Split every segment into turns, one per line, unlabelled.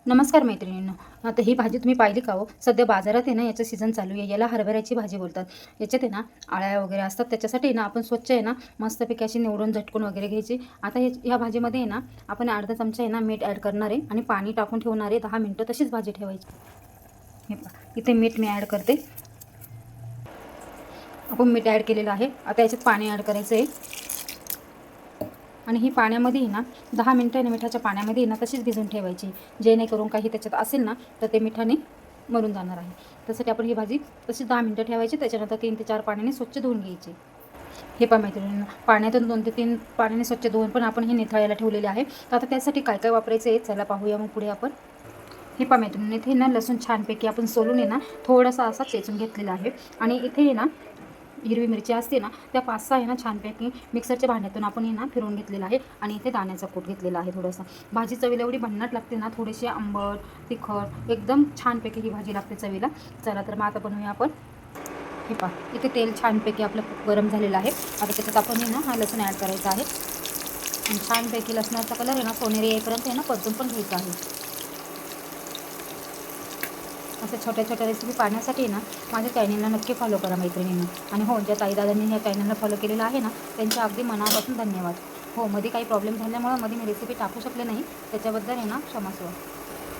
नमस्कार मैत्रिणींनो. आता ही भाजी तुम्ही पाहिली का हो? सध्या बाजारात आहे ना, याचं सीझन चालू आहे. याला हरभऱ्याची भाजी बोलतात. याच्यात आहे ना आळ्या वगैरे असतात. त्याच्यासाठी आहे ना आपण स्वच्छ आहे ना मस्तपैकी अशी निवडून झटकून वगैरे घ्यायची. आता ह्या भाजीमध्ये आहे ना आपण अर्धा चमचा आहे ना मीठ ॲड करणार आहे आणि पाणी टाकून ठेवणार आहे. 10 मिनिटं तशीच भाजी ठेवायची. हे पहा, इथे मीठ मी ॲड करते. आपण मीठ ॲड केलेलं आहे. आता याच्यात पाणी ॲड करायचं आहे आणि ही पाण्यामध्ये ना 10 मिनिटं मिठाच्या पाण्यामध्ये ना तशीच भिजून ठेवायची, जेणेकरून काही त्याच्यात असेल ना तर ते मिठाने मरून जाणार आहे. त्यासाठी आपण ही भाजी तशी 10 मिनिटं ठेवायची. त्याच्यानंतर 3 ते 4 पाण्याने स्वच्छ धुवून घ्यायची. हे पहा मैत्रिणींनो, पाण्यातून 2 ते 3 पाण्याने स्वच्छ धुवून पण आपण हे निथळायला ठेवलेले आहे. तर आता त्यासाठी काय काय वापरायचं आहे चला पाहूया मग पुढे आपण. हे पहा मैत्रिणींनो, इथे ना लसूण छानपैकी आपण सोलून ना थोडासा असा चेचून घेतलेला आहे आणि इथे ना हिरवी मिरची असते ना त्या 5-6 आहे ना छानपैकी मिक्सरच्या भांड्यातून आपण ना फिरवून घेतलेला आहे आणि इथे दाण्याचा कूट घेतलेला आहे थोडासा. भाजी चवीला एवढी भन्नाट लागते ना, थोडीशी आंबट तिखट एकदम छानपैकी ही भाजी लागते चवीला. चला तर मग आता बनवूया आपण. हे पहा, इथे तेल छानपैकी आपलं गरम झालेलं आहे. आता त्याच्यात आपण ना हा लसूण ॲड करायचा आहे आणि छानपैकी लसणाचा कलर आहे ना सोनेरी येईपर्यंत आहे ना परतून पण घ्यायचा आहे. अशा छोट्या छोट्या रेसिपी पाहण्यासाठी ना माझ्या चॅनलला नक्की फॉलो करा मैत्रिणींनो. आणि हो, ज्या ताईदादांनी ह्या चॅनलला फॉलो केलेलं आहे ना त्यांचे अगदी मनापासून धन्यवाद. हो, मध्ये काही प्रॉब्लेम झाल्यामुळं मध्ये मी रेसिपी टाकू शकले नाही, त्याच्याबद्दल आहे ना क्षमस्व.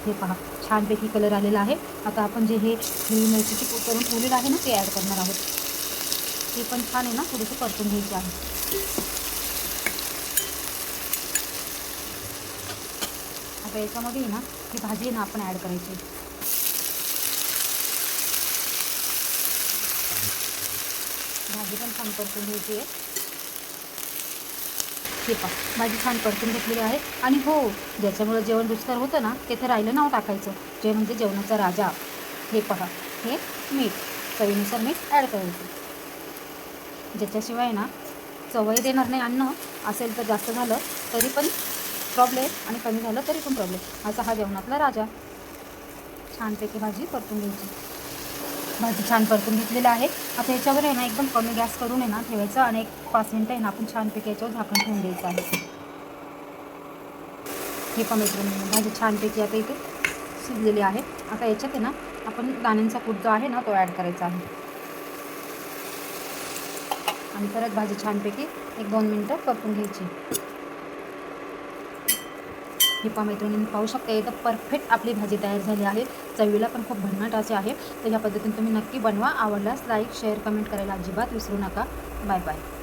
हे पहा, छानपैकी कलर आलेला आहे. आता आपण जे हे हिरवी मिरचीची पूड करून ठेवलेलं आहे ना ते ॲड करणार आहोत. ते पण छान आहे ना थोडीशी परतून घ्यायची आहे. आता याच्यामध्ये ना ही भाजी आहे ना आपण ॲड करायची. भाजी पण छान परतून घ्यायची आहे. हे पहा, भाजी छान परतून घेतलेली आहे. आणि हो, ज्याच्यामुळं जेवण रुचकर होतं ना ते तर राहिलं नाव टाकायचं, जे म्हणजे जेवणाचा राजा. हे पहा, हे मीठ चवीनुसार मीठ ॲड करायचं. ज्याच्याशिवाय ना चवही देणार नाही अन्न. असेल तर जास्त झालं तरी पण प्रॉब्लेम आणि कमी झालं तरी पण प्रॉब्लेम. असा हा जेवणातला राजा. छानपैकी भाजी परतून घ्यायची. भाजी छान परतून घेतलेलं आहे. आता याच्यावर आहे ना एकदम कमी गॅस करून आहे ना ठेवायचं आणि एक 5 मिनिटं आहे ना आपण छानपैकी याच्यावर झाकण ठेवून द्यायचं आहे. हे पण मैत्रिणींनो, भाजी छानपैकी आता इथे शिजलेली आहे. आता याच्यात आहे ना आपण दाण्यांचा कूट जो आहे ना तो ॲड करायचा आहे आणि परत भाजी छानपैकी 1-2 मिनिटं परतून घ्यायची. हे पहा मैत्रिणींनी पाहू शकता, एकदम परफेक्ट आपली भाजी तयार झाली आहे. चवीला पण खूप भन्नाट असे आहे. तर ह्या पद्धतीने तुम्ही नक्की बनवा. आवडल्यास लाईक शेअर कमेंट करायला अजिबात विसरू नका. Bye bye.